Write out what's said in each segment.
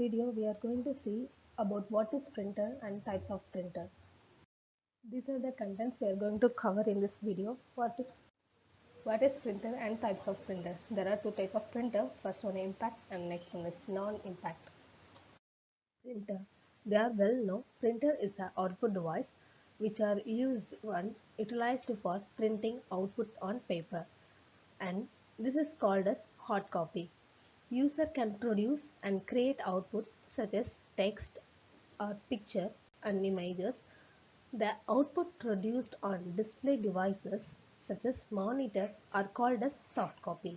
video we are going to see about what is printer and types of printer. These are the contents we are going to cover in this video. What is printer and types of printer? There are two types of printer. First one impact and next one is non-impact printer. They are well known. Printer is an output device which are used and utilized for printing output on paper, and this is called as hard copy. User can produce and create output such as text or picture and images. The output produced on display devices such as monitor are called as soft copy.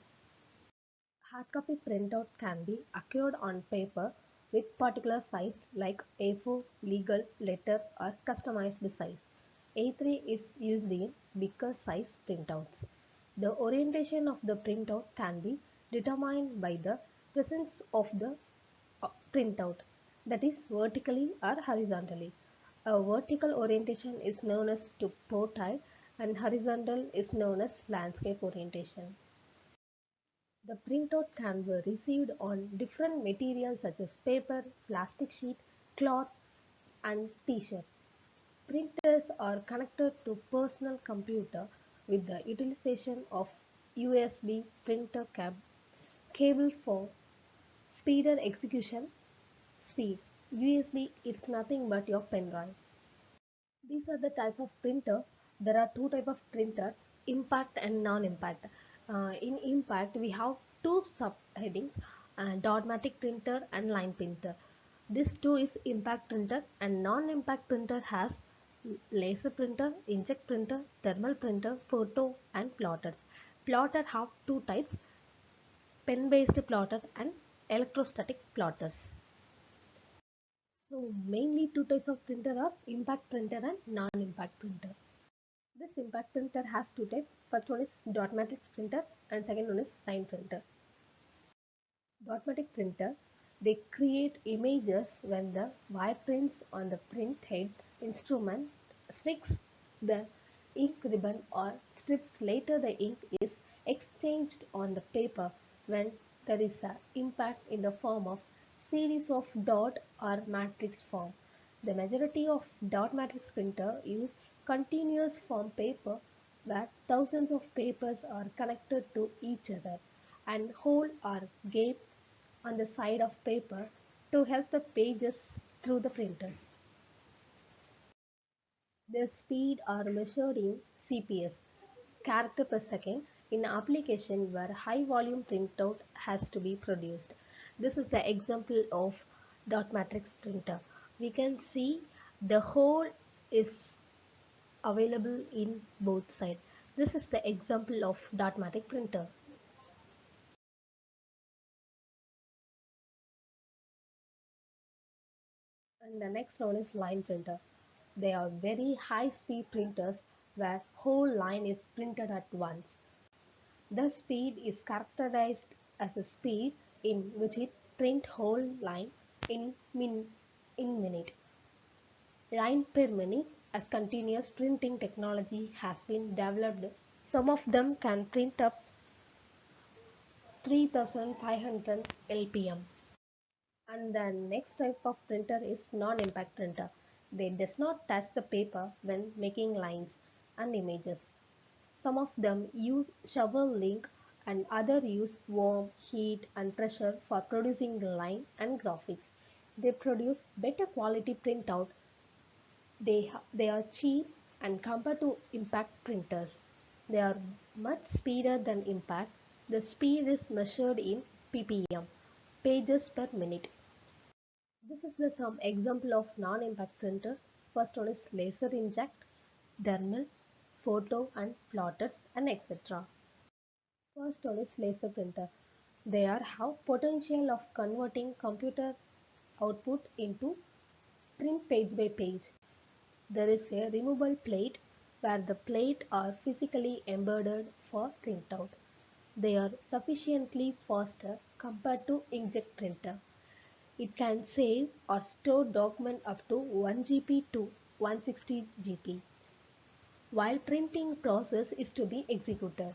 Hard copy printout can be occurred on paper with particular size like A4, legal, letter or customized size. A3 is used in bigger size printouts. The orientation of the printout can be determined by the presence of the printout, that is vertically or horizontally. A vertical orientation is known as to portrait and horizontal is known as landscape orientation. The printout can be received on different materials such as paper, plastic sheet, cloth, and t-shirt. Printers are connected to personal computer with the utilization of USB printer cable for speeder execution speed. USB is nothing but your pen drive. These are the types of printer. There are two types of printer, impact and non-impact. In impact, we have two subheadings, dotmatic printer and line printer. This two is impact printer, and non-impact printer has laser printer, inkjet printer, thermal printer, photo and plotters. Plotter have two types, pen-based plotter and electrostatic plotters. So mainly two types of printer are impact printer and non-impact printer. This impact printer has two types. First one is dot matrix printer and second one is line printer. Dot matrix printer, they create images when the wire prints on the print head instrument sticks the ink ribbon or strips. Later the ink is exchanged on the paper when there is an impact in the form of series of dot or matrix form. The majority of dot matrix printer use continuous form paper where thousands of papers are connected to each other and hole or gap on the side of paper to help the pages through the printers. Their speed are measured in CPS, character per second, in application where high volume printout has to be produced. This is the example of dot matrix printer. We can see the hole is available in both sides. This is the example of dot matrix printer. And the next one is line printer. They are very high speed printers where whole line is printed at once. The speed is characterized as a speed in which it print whole line in minute. Line per minute as continuous printing technology has been developed. Some of them can print up 3500 LPM. And the next type of printer is non-impact printer. They does not touch the paper when making lines and images. Some of them use shovel link and other use warmth, heat and pressure for producing the line and graphics. They produce better quality printout. They are cheap and compared to impact printers. They are much speedier than impact. The speed is measured in ppm, pages per minute. This is some example of non-impact printer. First one is laser inkjet, thermal, photo and plotters and etc. First one is laser printer. They have potential of converting computer output into print page by page. There is a removable plate where the plate are physically embedded for printout. They are sufficiently faster compared to inkjet printer. It can save or store document up to 1 GB to 160 GB while printing process is to be executed.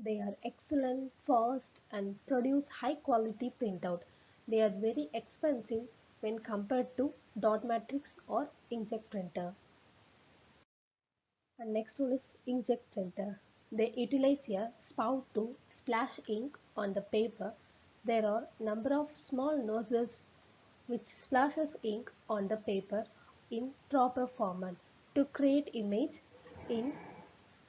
They are excellent, fast and produce high quality printout. They are very expensive when compared to dot matrix or inkjet printer. And next one is inkjet printer. They utilize a spout to splash ink on the paper. There are number of small nozzles which splashes ink on the paper in proper format to create image in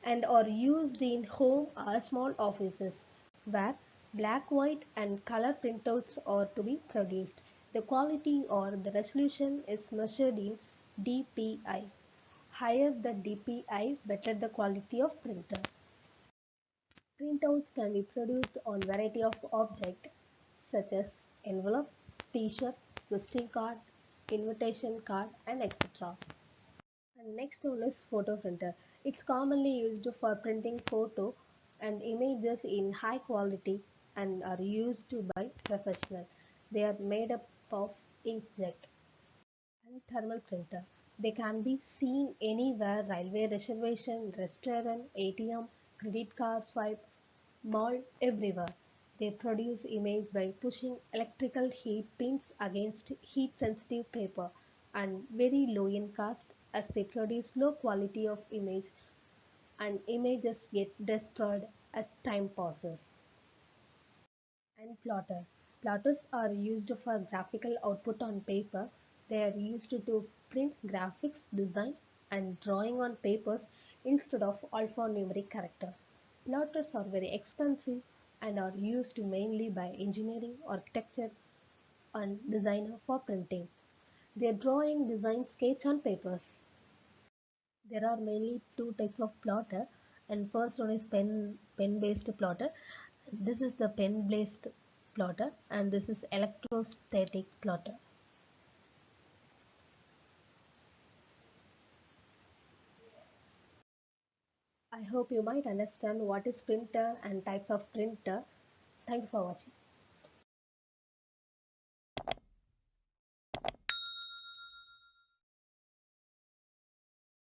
and are used in home or small offices where black, white and color printouts are to be produced. The quality or the resolution is measured in DPI. Higher the DPI, better the quality of printer. Printouts can be produced on variety of objects such as envelope, t-shirt, visiting card, invitation card and etc. And next one is photo printer. It's commonly used for printing photo and images in high quality and are used by professionals. They are made up of inkjet and thermal printer. They can be seen anywhere: railway reservation, restaurant, ATM, credit card swipe, mall, everywhere. They produce image by pushing electrical heat pins against heat sensitive paper and very low in cost as they produce low quality of image and images get destroyed as time passes. And plotter. Plotters are used for graphical output on paper. They are used to print graphics, design, and drawing on papers instead of alphanumeric characters. Plotters are very expensive and are used mainly by engineering, architecture, and designer for printing. They are drawing, design, sketch on papers. There are mainly two types of plotter, and first one is pen based plotter. This is the pen based plotter, and this is electrostatic plotter. I hope you might understand what is printer and types of printer. Thank you for watching.